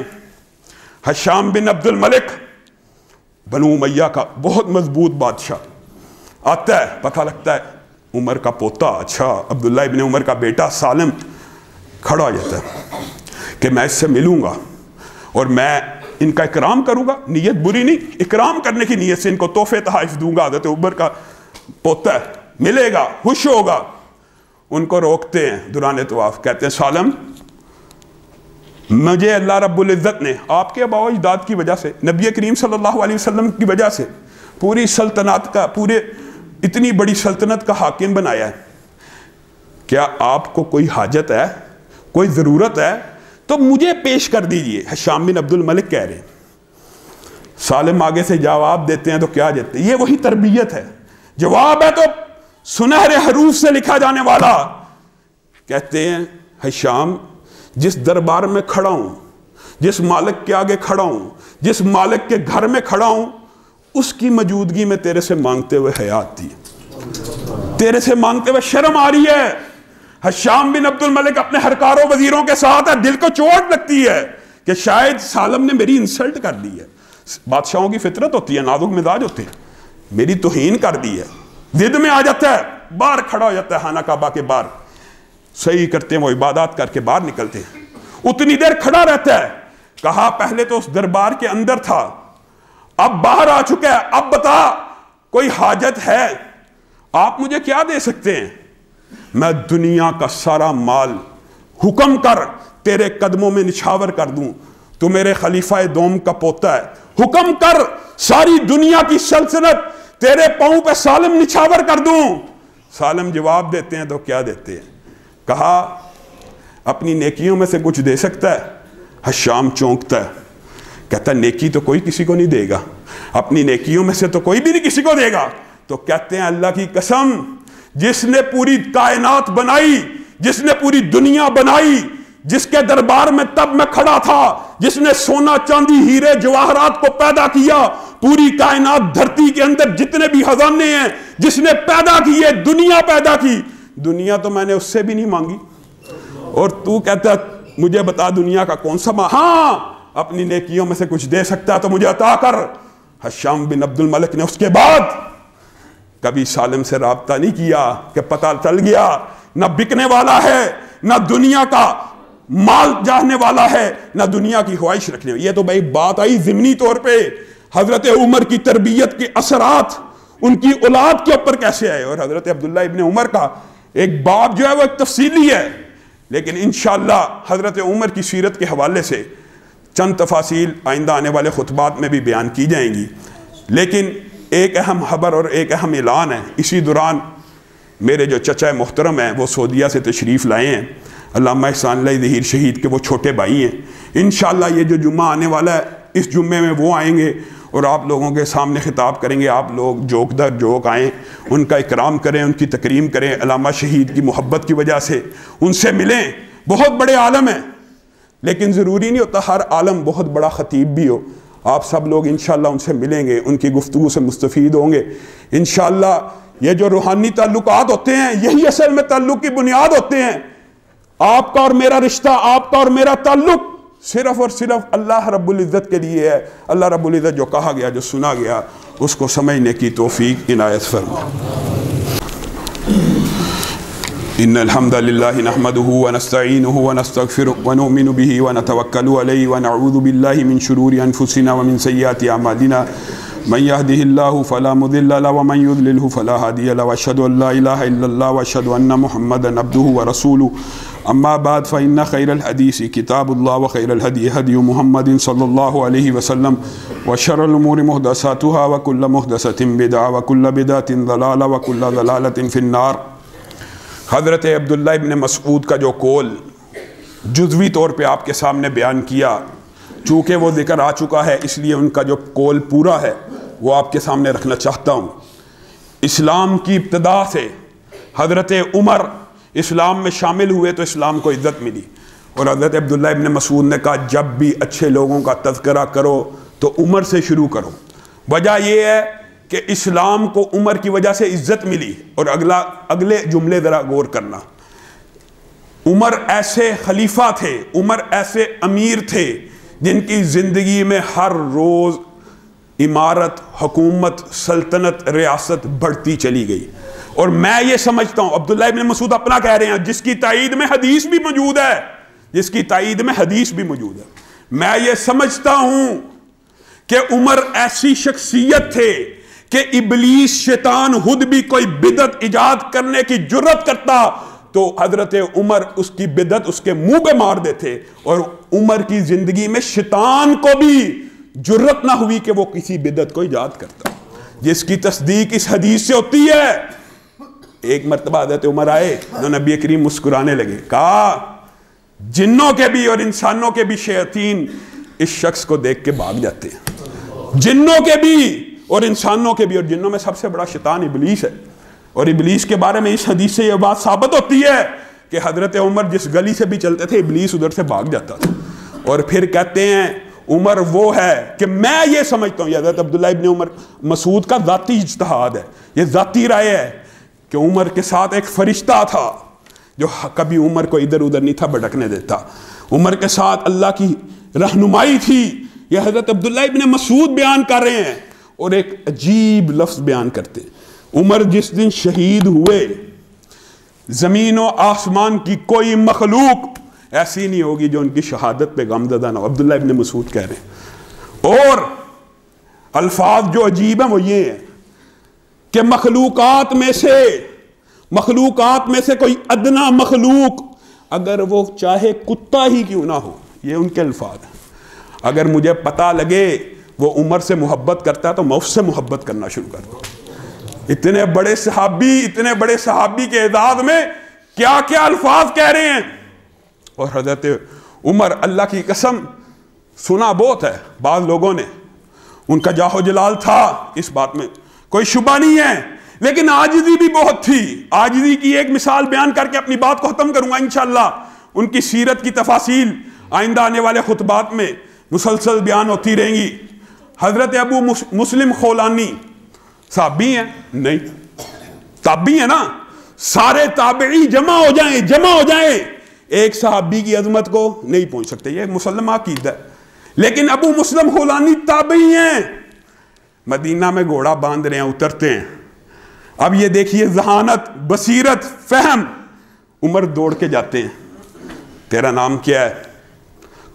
ہشام بن عبد الملک بنو امیہ کا بہت مضبوط بادشاہ آتا ہے، پتہ لگتا ہے عمر کا پوتا، اچھا عبداللہ ابن عمر کا بیٹا سالم، کھڑا ہو جاتا ہے کہ میں اس سے ملوں گا اور میں ان کا اکرام کروں گا، نیت بری نہیں، اکرام کرنے کی نیت سے ان کو تحفے تحائف دوں گا، حضرت عمر کا پوتا ہے، ملے گا، خوش ہوگا۔ ان کو روکتے ہیں دوران طواف، کہتے ہیں سالم مجھے اللہ رب العزت نے آپ کے آباء و اجداد کی وجہ سے، نبی کریم صلی اللہ علیہ وسلم کی وجہ سے پوری سلطنت کا، پورے اتنی بڑی سلطنت کا حاکم بنایا ہے، کیا آپ کو کوئی حاجت ہے، کوئی ضرورت ہے تو مجھے پیش کر دیجئے۔ ہشام بن عبد الملک کہہ رہے ہیں، سالم آگے سے جواب دیتے ہیں تو کیا دیتے ہیں؟ یہ وہی تربیت ہے، جواب ہے تو سنہرے حروف سے لکھا جانے والا۔ کہتے ہیں ہشام جس دربار میں کھڑا ہوں، جس مالک کے آگے کھڑا ہوں، جس مالک کے گھر میں کھڑا ہوں، اس کی موجودگی میں تیرے سے مانگتے ہوئے حیات تھی، تیرے سے مانگتے ہوئے شرم آ رہی ہے۔ ہشام بن عبد الملک اپنے ہرکاروں وزیروں کے ساتھ ہے، دل کو چوٹ لگتی ہے کہ شاید سالم نے میری انسلٹ کر دی ہے۔ بادشاہوں کی فطرت ہوتی ہے، نازک مزاج ہوتے ہیں، میری توہین کر دی ہے، ضد میں آ جاتا ہے، باہر کھڑا ہو جاتا ہے خانہ کعبہ کے باہر، صحیح کرتے ہیں وہ عبادات کر کے باہر نکلتے ہیں، اتنی دیر کھڑا رہتا ہے۔ کہا پہلے تو اس دربار کے اندر تھا، اب باہر آ چکا ہے، اب بتا کوئی حاجت ہے؟ آپ مجھے کیا دے سکتے ہیں؟ میں دنیا کا سارا مال حکم کر تیرے قدموں میں نچھاور کر دوں، تو میرے خلیفہ دوم کا پوتا ہے، حکم کر ساری دنیا کی سلطنت تیرے پاؤں پہ سالم نچھاور کر دوں۔ سالم جواب دیتے ہیں تو کیا دیتے ہیں؟ کہا اپنی نیکیوں میں سے کچھ دے سکتا ہے؟ ہشام چونکتا ہے، کہتا ہے نیکی تو کوئی کسی کو نہیں دے گا، اپنی نیکیوں میں سے تو کوئی بھی نہیں کسی کو دے گا۔ تو کہتے ہیں اللہ کی قسم جس نے پوری کائنات بنائی، جس نے پوری دنیا بنائی، جس کے دربار میں تب میں کھڑا تھا، جس نے سونا چاندی ہیرے جواہرات کو پیدا کیا، پوری کائنات دھرتی کے اندر جتنے بھی خزانے ہیں جس نے پیدا کیے، دنیا پیدا کی، دنیا تو میں نے اس سے بھی نہیں مانگی، اور تو کہتا ہے مجھے بتا دنیا کا کون سا ہاں اپنی نیکیوں میں سے کچھ دے سکتا ہے تو مجھے عطا کر۔ ہشام بن عبد الملک نے اس کے بعد کبھی سالم سے رابطہ نہیں کیا کہ پتہ چل گیا نہ بکنے والا ہے، نہ دنیا کا مال چاہنے والا ہے، نہ دنیا کی خواہش رکھنے والا۔ یہ تو بھائی بات آئی ضمنی طور پہ، حضرت عمر کی تربیت کے اثرات ان کی اولاد کے اوپر کیسے آئے، اور حضرت عبداللہ ابن عمر کا ایک باب جو ہے وہ ایک تفصیلی ہے، لیکن انشاءاللہ حضرت عمر کی سیرت کے حوالے سے چند تفاصیل آئندہ آنے والے خطبات میں بھی بیان کی جائیں گی۔ لیکن ایک اہم خبر اور ایک اہم اعلان ہے، اسی دوران میرے جو چچا محترم ہیں وہ سعودیہ سے تشریف لائے ہیں، علامہ احسان اللہ ظہیر شہید کے وہ چھوٹے بھائی ہیں، انشاءاللہ یہ جو جمعہ آنے والا ہے اس جمعے میں وہ آئیں گے اور آپ لوگوں کے سامنے خطاب کریں گے۔ آپ لوگ جوک در جوک آئیں، ان کا اکرام کریں، ان کی تکریم کریں، علامہ شہید کی محبت کی وجہ سے ان سے ملیں۔ بہت بڑے عالم ہیں، لیکن ضروری نہیں ہوتا ہر عالم بہت بڑا خطیب بھی ہو۔ آپ سب لوگ انشاءاللہ ان سے ملیں گے، ان کی گفتگو سے مستفید ہوں گے۔ انشاءاللہ یہ جو روحانی تعلقات ہوتے ہیں یہی اصل میں تعلق کی بنیاد ہوتے ہیں. آپ کا اور میرا رشتہ، آپ کا اور میرا تعلق صرف اور صرف اللہ رب العزت کے لیے ہے. اللہ رب العزت جو کہا گیا، جو سنا گیا، اس کو سمجھنے کی توفیق عنایت فرما. ان الحمد لله نحمده ونستعينه ونستغفره ونؤمن به ونتوكل عليه ونعوذ بالله من شرور انفسنا ومن سيئات اعمالنا من يهده الله فلا مضل له ومن يضلل فلا هادي له واشهد ان لا اله الا الله واشهد ان محمدا عبده ورسوله. اما بعد فان خير الحديث كتاب الله وخير الهدي هدي محمد صلى الله عليه وسلم وشر الامور محدثاتها وكل محدثة بدعة وكل بدعة ضلالة وكل ضلالة في النار. حضرت عبداللہ ابن مسعود کا جو قول جزوی طور پہ آپ کے سامنے بیان کیا، چونکہ وہ ذکر آ چکا ہے اس لیے ان کا جو قول پورا ہے وہ آپ کے سامنے رکھنا چاہتا ہوں. اسلام کی ابتدا سے حضرت عمر اسلام میں شامل ہوئے تو اسلام کو عزت ملی، اور حضرت عبداللہ ابن مسعود نے کہا جب بھی اچھے لوگوں کا تذکرہ کرو تو عمر سے شروع کرو. وجہ یہ ہے کہ اسلام کو عمر کی وجہ سے عزت ملی. اور اگلے جملے ذرا غور کرنا. عمر ایسے خلیفہ تھے، عمر ایسے امیر تھے جن کی زندگی میں ہر روز امارت، حکومت، سلطنت، ریاست بڑھتی چلی گئی. اور میں یہ سمجھتا ہوں، عبداللہ ابن مسعود اپنا کہہ رہے ہیں جس کی تائید میں حدیث بھی موجود ہے، جس کی تائید میں حدیث بھی موجود ہے، میں یہ سمجھتا ہوں کہ عمر ایسی شخصیت تھے کہ ابلیس شیطان خود بھی کوئی بدعت ایجاد کرنے کی جرت کرتا تو حضرت عمر اس کی بدعت اس کے منہ پہ مار دیتے. اور عمر کی زندگی میں شیطان کو بھی جرت نہ ہوئی کہ وہ کسی بدعت کو ایجاد کرتا، جس کی تصدیق اس حدیث سے ہوتی ہے. ایک مرتبہ حضرت عمر آئے تو نبی کریم مسکرانے لگے، کہا جنوں کے بھی اور انسانوں کے بھی شیاطین اس شخص کو دیکھ کے بھاگ جاتے ہیں. جنوں کے بھی اور انسانوں کے بھی، اور جنوں میں سب سے بڑا شیطان ابلیس ہے. اور ابلیس کے بارے میں اس حدیث سے یہ بات ثابت ہوتی ہے کہ حضرت عمر جس گلی سے بھی چلتے تھے ابلیس ادھر سے بھاگ جاتا تھا. اور پھر کہتے ہیں عمر وہ ہے کہ میں یہ سمجھتا ہوں، یہ حضرت عبداللہ ابن عمر مسعود کا ذاتی اجتہاد ہے، یہ ذاتی رائے ہے کہ عمر کے ساتھ ایک فرشتہ تھا جو کبھی عمر کو ادھر ادھر نہیں تھا بھٹکنے دیتا. عمر کے ساتھ اللہ کی رہنمائی تھی. یہ حضرت عبداللہ ابن مسعود بیان کر رہے ہیں اور ایک عجیب لفظ بیان کرتے. عمر جس دن شہید ہوئے زمین و آسمان کی کوئی مخلوق ایسی نہیں ہوگی جو ان کی شہادت پہ غمزدہ نہ ہو. عبداللہ ابن مسعود کہہ رہے ہیں. اور الفاظ جو عجیب ہیں وہ یہ ہیں کہ مخلوقات میں سے کوئی ادنا مخلوق اگر وہ چاہے کتا ہی کیوں نہ ہو، یہ ان کے الفاظ ہیں، اگر مجھے پتہ لگے وہ عمر سے محبت کرتا ہے تو میں اس سے محبت کرنا شروع کر دوں. اتنے بڑے صحابی کے اعزاز میں کیا کیا الفاظ کہہ رہے ہیں. اور حضرت عمر اللہ کی قسم سنا بہت ہے بعض لوگوں نے، ان کا جاہ و جلال تھا، اس بات میں کوئی شبہ نہیں ہے، لیکن عاجزی بھی بہت تھی. عاجزی کی ایک مثال بیان کر کے اپنی بات کو ختم کروں گا انشاءاللہ. ان کی سیرت کی تفاصیل آئندہ آنے والے خطبات میں مسلسل بیان ہوتی رہیں گی. حضرت ابو مسلم خولانی صحابی ہیں؟ نہیں، تابعی ہیں نا. سارے تابعی جمع ہو جائیں ایک صحابی کی عظمت کو نہیں پہنچ سکتے، یہ مسلمہ عقیدہ ہے. لیکن ابو مسلم خولانی تابعی ہیں. مدینہ میں گھوڑا باندھ رہے ہیں، اترتے ہیں. اب یہ دیکھیے ذہانت، بصیرت، فہم. عمر دوڑ کے جاتے ہیں، تیرا نام کیا ہے؟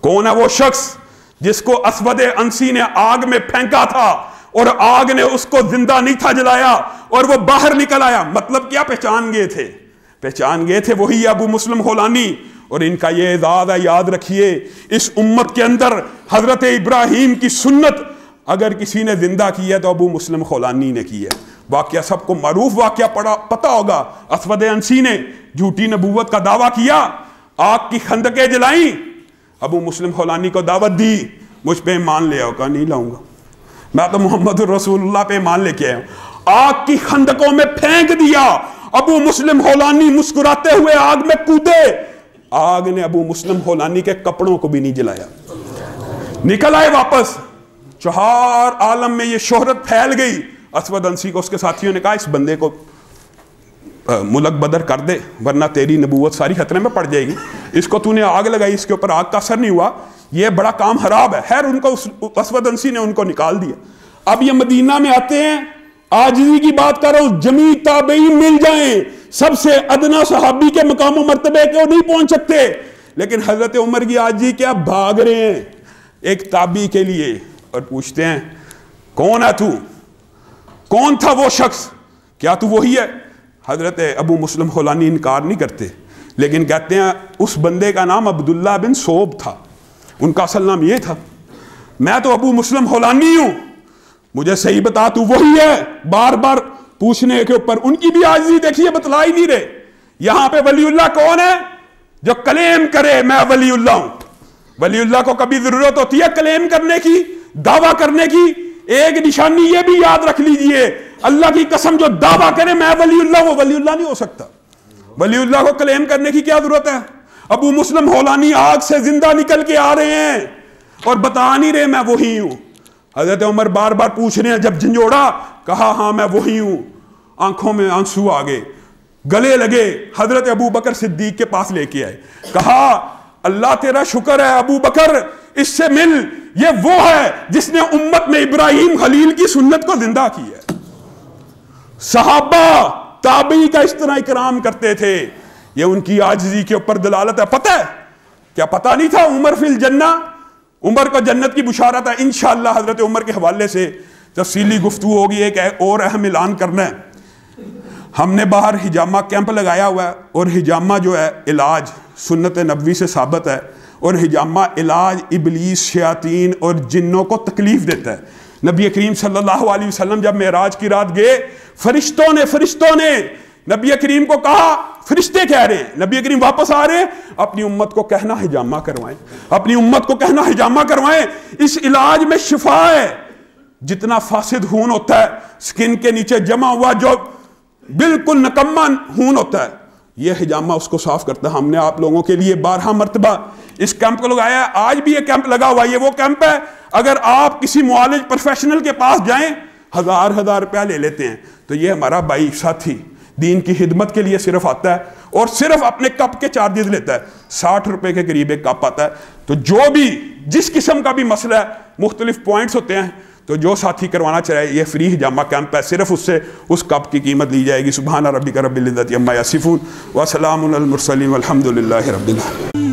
کون ہے وہ شخص جس کو اسود انسی نے آگ میں پھینکا تھا اور آگ نے اس کو زندہ نہیں تھا جلایا اور وہ باہر نکل آیا؟ مطلب کیا پہچان گئے تھے وہی ابو مسلم خولانی. اور ان کا یہ اعزاز ہے، یاد رکھیے اس امت کے اندر حضرت ابراہیم کی سنت اگر کسی نے زندہ کی ہے تو ابو مسلم خولانی نے کی ہے. واقعہ سب کو معروف واقعہ پتہ ہوگا. اسود انسی نے جھوٹی نبوت کا دعویٰ کیا، آگ کی خندقیں جلائیں، ابو مسلم خولانی کو دعوت دی، مجھ پہ ایمان لے آؤ. کہا نہیں لاؤں گا، میں تو محمد رسول اللہ پہ ایمان لے کے آیا ہوں. آگ کی خندقوں میں پھینک دیا. ابو مسلم خولانی مسکراتے ہوئے آگ میں کودے. آگ نے ابو مسلم خولانی کے کپڑوں کو بھی نہیں جلایا. نکل آئے واپس. چہار عالم میں یہ شہرت پھیل گئی. اسود انسی کو اس کے ساتھیوں نے کہا اس بندے کو ملک بدر کر دے ورنہ تیری نبوت ساری خطرے میں پڑ جائے گی، اس کو تو نے آگ لگائی، اس کے اوپر آگ کا اثر نہیں ہوا، یہ بڑا کام خراب ہے۔ خیر ان کو اسود انسی نے ان کو نکال دیا۔ اب یہ مدینہ میں آتے ہیں، عاجزی کی بات کر رہا ہوں، جمیع تابعین مل جائیں، سب سے ادنا صحابی کے مقام و مرتبے کو نہیں پہنچ سکتے، لیکن حضرت عمر کی عاجزی کیا بھاگ رہے ہیں ایک تابعی کے لیے اور پوچھتے ہیں کون ہے تو؟ کون تھا وہ شخص؟ کیا تو وہی ہے؟ حضرت ابو مسلم خولانی انکار نہیں کرتے، لیکن کہتے ہیں اس بندے کا نام عبداللہ بن صوب تھا، ان کا اصل نام یہ تھا، میں تو ابو مسلم خولانی ہوں، مجھے صحیح بتا تو وہی ہے؟ بار بار پوچھنے کے اوپر ان کی بھی عاجزی دیکھیے، بتلا ہی نہیں رہے۔ یہاں پہ ولی اللہ کون ہے جو کلیم کرے میں ولی اللہ ہوں؟ ولی اللہ کو کبھی ضرورت ہوتی ہے کلیم کرنے کی، دعویٰ کرنے کی؟ ایک نشانی یہ بھی یاد رکھ لیجئے، اللہ کی قسم جو دعویٰ کرے میں ولی اللہ، وہ ولی اللہ نہیں ہو سکتا۔ ولی اللہ کو کلیم کرنے کی کیا ضرورت ہے؟ ابو مسلم خولانی آگ سے زندہ نکل کے آ رہے ہیں اور بتا نہیں رہے میں وہی ہوں۔ حضرت عمر بار بار پوچھ رہے ہیں، جب جھنجھوڑا کہا ہاں میں وہی ہوں، آنکھوں میں آنسو آ گئے، گلے لگے، حضرت ابو بکر صدیق کے پاس لے کے آئے، کہا اللہ تیرا شکر ہے ابو بکر، اس سے مل، یہ وہ ہے جس نے امت میں ابراہیم خلیل کی سنت کو زندہ کی ہے۔ صحابہ تابعی کا اس طرح اکرام کرتے تھے، یہ ان کی عاجزی کے اوپر دلالت ہے۔ پتہ ہے کیا پتہ نہیں تھا عمر فی الجنہ، عمر کو جنت کی بشارت ہے۔ انشاءاللہ حضرت عمر کے حوالے سے تفصیلی گفتگو ہوگی۔ ایک اور اہم اعلان کرنا ہے، ہم نے باہر حجامہ کیمپ لگایا ہوا ہے، اور حجامہ جو ہے علاج سنت نبوی سے ثابت ہے، اور حجامہ علاج ابلیس، شیاطین اور جنوں کو تکلیف دیتا ہے۔ نبی کریم صلی اللہ علیہ وسلم جب معراج کی رات گئے، فرشتوں نے نبی کریم کو کہا، فرشتے کہہ رہے ہیں، نبی کریم واپس آ رہے ہیں، اپنی امت کو کہنا حجامہ کروائیں، اپنی امت کو کہنا حجامہ کروائیں، اس علاج میں شفا ہے۔ جتنا فاسد خون ہوتا ہے سکن کے نیچے جمع ہوا، جو بالکل نکمہ خون ہوتا ہے، یہ حجامہ اس کو صاف کرتا ہے۔ ہم نے آپ لوگوں کے لیے 12 مرتبہ اس کیمپ کو لگایا ہے، آج بھی یہ کیمپ لگا ہوا ہے۔ یہ وہ کیمپ ہے، اگر آپ کسی معالج پروفیشنل کے پاس جائیں 1000 روپیہ لے لیتے ہیں، تو یہ ہمارا بھائی ساتھی دین کی خدمت کے لیے صرف آتا ہے اور صرف اپنے کپ کے چارجز لیتا ہے، 60 روپے کے قریب ایک کپ آتا ہے۔ تو جو بھی جس قسم کا بھی مسئلہ ہے، مختلف پوائنٹس ہوتے ہیں، تو جو ساتھی کروانا چاہے یہ فری حجامہ کیمپ ہے، صرف اس سے اس کپ کی قیمت لی جائے گی۔ سبحان ربک رب العزت عما یصفون وسلام علی المرسلین والحمد للہ رب العالمین۔